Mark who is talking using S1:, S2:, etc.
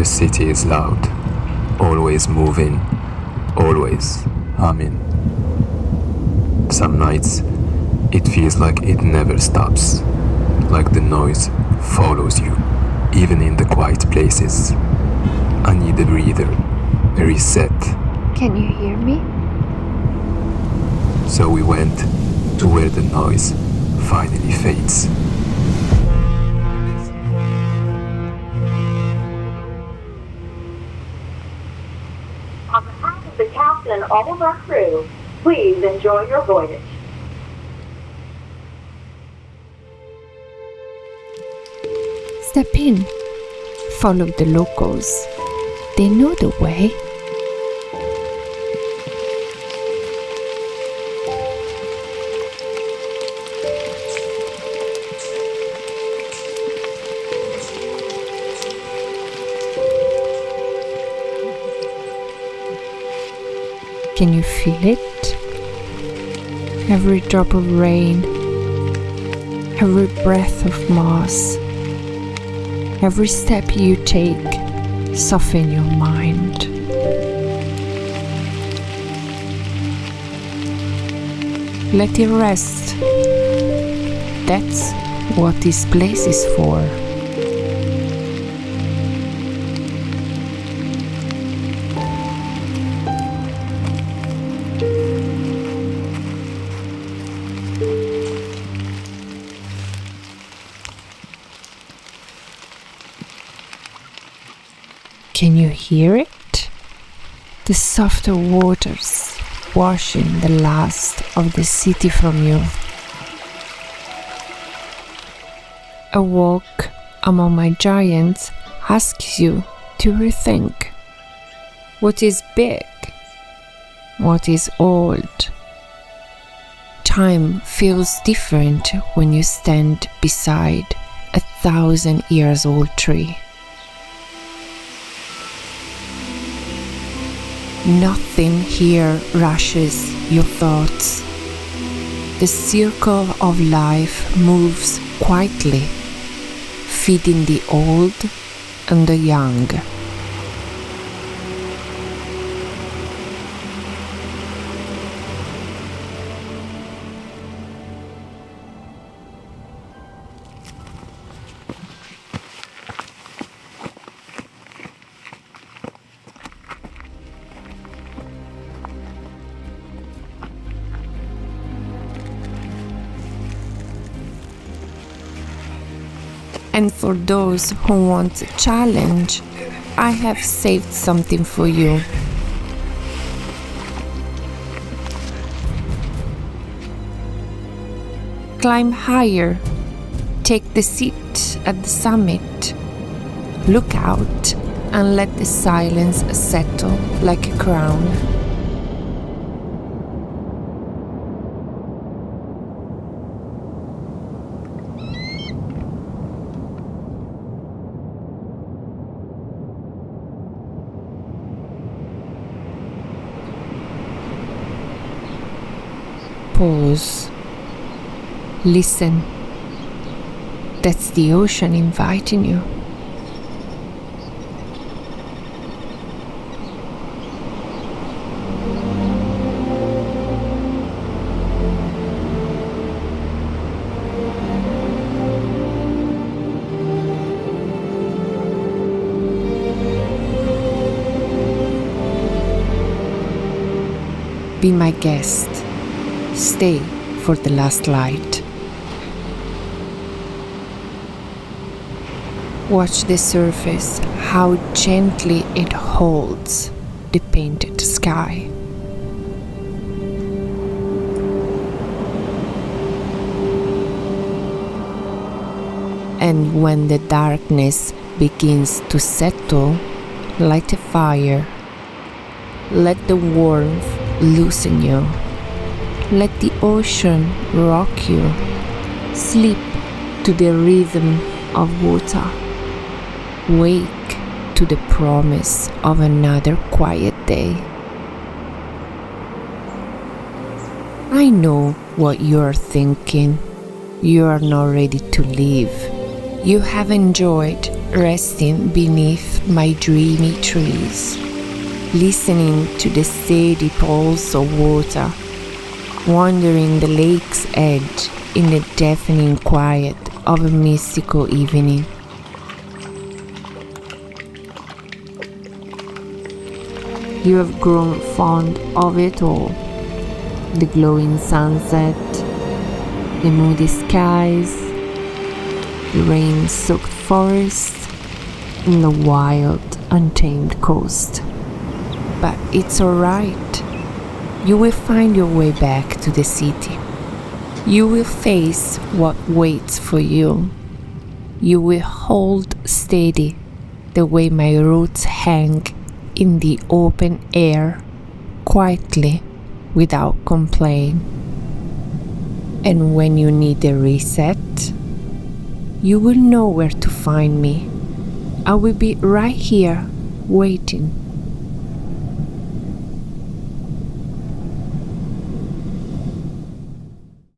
S1: The city is loud, always moving, always humming. Some nights, it feels like it never stops, like the noise follows you, even in the quiet places. I need a breather, a reset.
S2: Can you hear me?
S1: So we went to where the noise finally fades.
S3: On behalf of the captain and all of our crew, please enjoy your voyage.
S2: Step in. Follow the locals. They know the way. Can you feel it? Every drop of rain, every breath of moss, every step you take, soften your mind. Let it rest. That's what this place is for. Can you hear it? The softer waters washing the last of the city from you. A walk among my giants asks you to rethink. What is big? What is old? Time feels different when you stand beside 1,000-year-old tree. Nothing here rushes your thoughts. The circle of life moves quietly, feeding the old and the young. And for those who want a challenge, I have saved something for you. Climb higher, take the seat at the summit, look out and let the silence settle like a crown. Pause. Listen. That's the ocean inviting you. Be my guest. Stay for the last light. Watch the surface, how gently it holds the painted sky. And when the darkness begins to settle, light a fire. Let the warmth loosen you. Let the ocean rock you. Sleep to the rhythm of water. Wake to the promise of another quiet day. I know what you're thinking. You are not ready to leave. You have enjoyed resting beneath my dreamy trees, listening to the steady pulse of water, wandering the lake's edge in the deafening quiet of a mystical evening. You have grown fond of it all. The glowing sunset, the moody skies, the rain-soaked forest, and the wild, untamed coast. But it's alright. You will find your way back to the city. You will face what waits for you. You will hold steady the way my roots hang in the open air, quietly, without complaint. And when you need a reset, you will know where to find me. I will be right here, waiting.